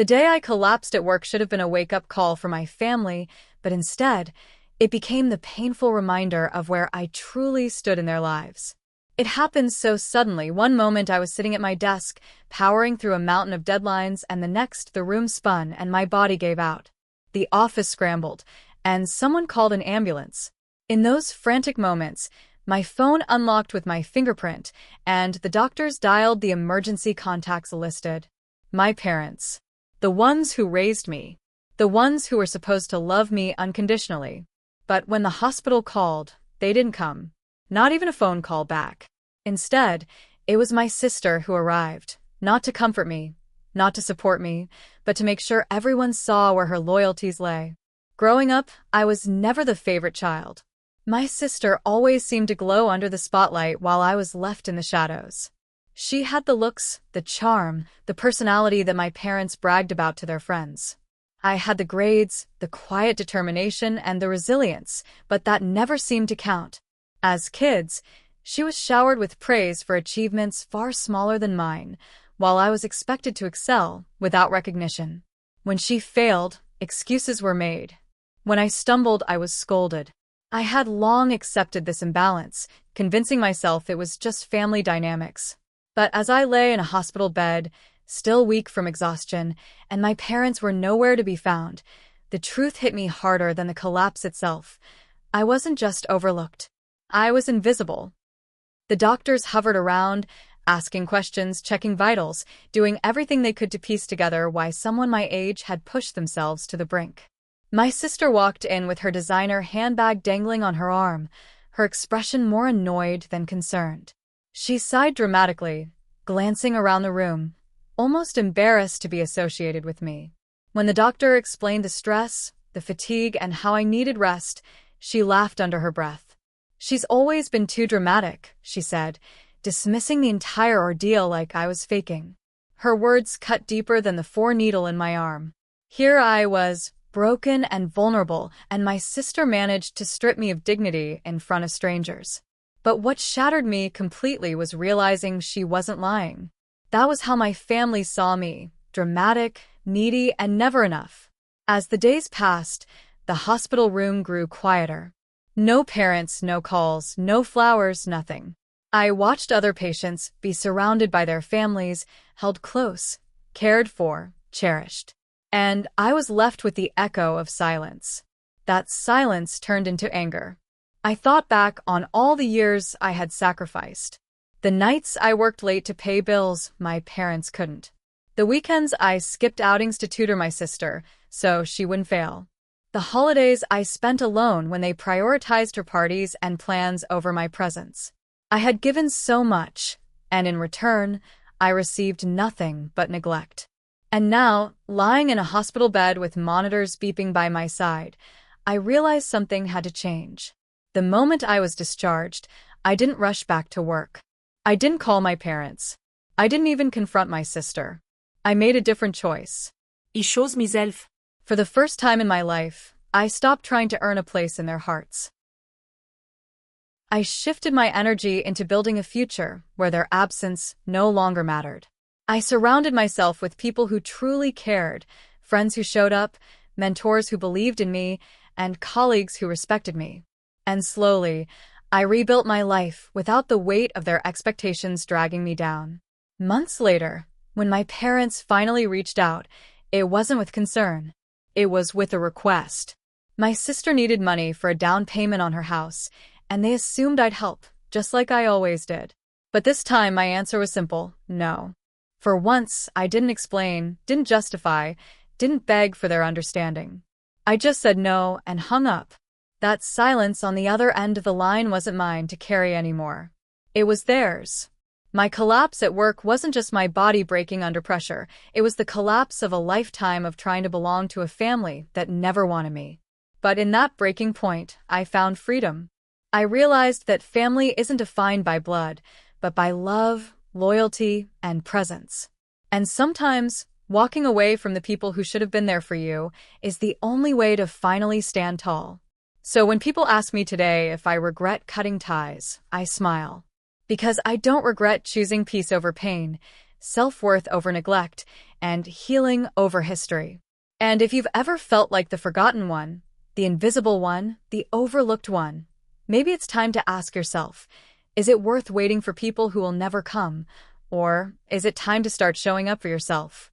The day I collapsed at work should have been a wake-up call for my family, but instead, it became the painful reminder of where I truly stood in their lives. It happened so suddenly. One moment I was sitting at my desk, powering through a mountain of deadlines, and the next the room spun and my body gave out. The office scrambled, and someone called an ambulance. In those frantic moments, my phone unlocked with my fingerprint, and the doctors dialed the emergency contacts listed. My parents. The ones who raised me. The ones who were supposed to love me unconditionally. But when the hospital called, they didn't come. Not even a phone call back. Instead, it was my sister who arrived, not to comfort me, not to support me, but to make sure everyone saw where her loyalties lay. Growing up, I was never the favorite child. My sister always seemed to glow under the spotlight while I was left in the shadows. She had the looks, the charm, the personality that my parents bragged about to their friends. I had the grades, the quiet determination, and the resilience, but that never seemed to count. As kids, she was showered with praise for achievements far smaller than mine, while I was expected to excel without recognition. When she failed, excuses were made. When I stumbled, I was scolded. I had long accepted this imbalance, convincing myself it was just family dynamics. But as I lay in a hospital bed, still weak from exhaustion, and my parents were nowhere to be found, the truth hit me harder than the collapse itself. I wasn't just overlooked. I was invisible. The doctors hovered around, asking questions, checking vitals, doing everything they could to piece together why someone my age had pushed themselves to the brink. My sister walked in with her designer handbag dangling on her arm, her expression more annoyed than concerned. She sighed dramatically, glancing around the room, almost embarrassed to be associated with me. When the doctor explained the stress, the fatigue, and how I needed rest, she laughed under her breath. "She's always been too dramatic," she said, dismissing the entire ordeal like I was faking. Her words cut deeper than the needle in my arm. Here I was, broken and vulnerable, and my sister managed to strip me of dignity in front of strangers. But what shattered me completely was realizing she wasn't lying. That was how my family saw me, dramatic, needy, and never enough. As the days passed, the hospital room grew quieter. No parents, no calls, no flowers, nothing. I watched other patients be surrounded by their families, held close, cared for, cherished. And I was left with the echo of silence. That silence turned into anger. I thought back on all the years I had sacrificed. The nights I worked late to pay bills my parents couldn't. The weekends I skipped outings to tutor my sister, so she wouldn't fail. The holidays I spent alone when they prioritized her parties and plans over my presence. I had given so much, and in return, I received nothing but neglect. And now, lying in a hospital bed with monitors beeping by my side, I realized something had to change. The moment I was discharged, I didn't rush back to work. I didn't call my parents. I didn't even confront my sister. I made a different choice. I chose myself. For the first time in my life, I stopped trying to earn a place in their hearts. I shifted my energy into building a future where their absence no longer mattered. I surrounded myself with people who truly cared, friends who showed up, mentors who believed in me, and colleagues who respected me. And slowly, I rebuilt my life without the weight of their expectations dragging me down. Months later, when my parents finally reached out, it wasn't with concern. It was with a request. My sister needed money for a down payment on her house, and they assumed I'd help, just like I always did. But this time my answer was simple: no. For once, I didn't explain, didn't justify, didn't beg for their understanding. I just said no and hung up. That silence on the other end of the line wasn't mine to carry anymore. It was theirs. My collapse at work wasn't just my body breaking under pressure. It was the collapse of a lifetime of trying to belong to a family that never wanted me. But in that breaking point, I found freedom. I realized that family isn't defined by blood, but by love, loyalty, and presence. And sometimes, walking away from the people who should have been there for you is the only way to finally stand tall. So when people ask me today if I regret cutting ties, I smile. Because I don't regret choosing peace over pain, self-worth over neglect, and healing over history. And if you've ever felt like the forgotten one, the invisible one, the overlooked one, maybe it's time to ask yourself, is it worth waiting for people who will never come? Or is it time to start showing up for yourself?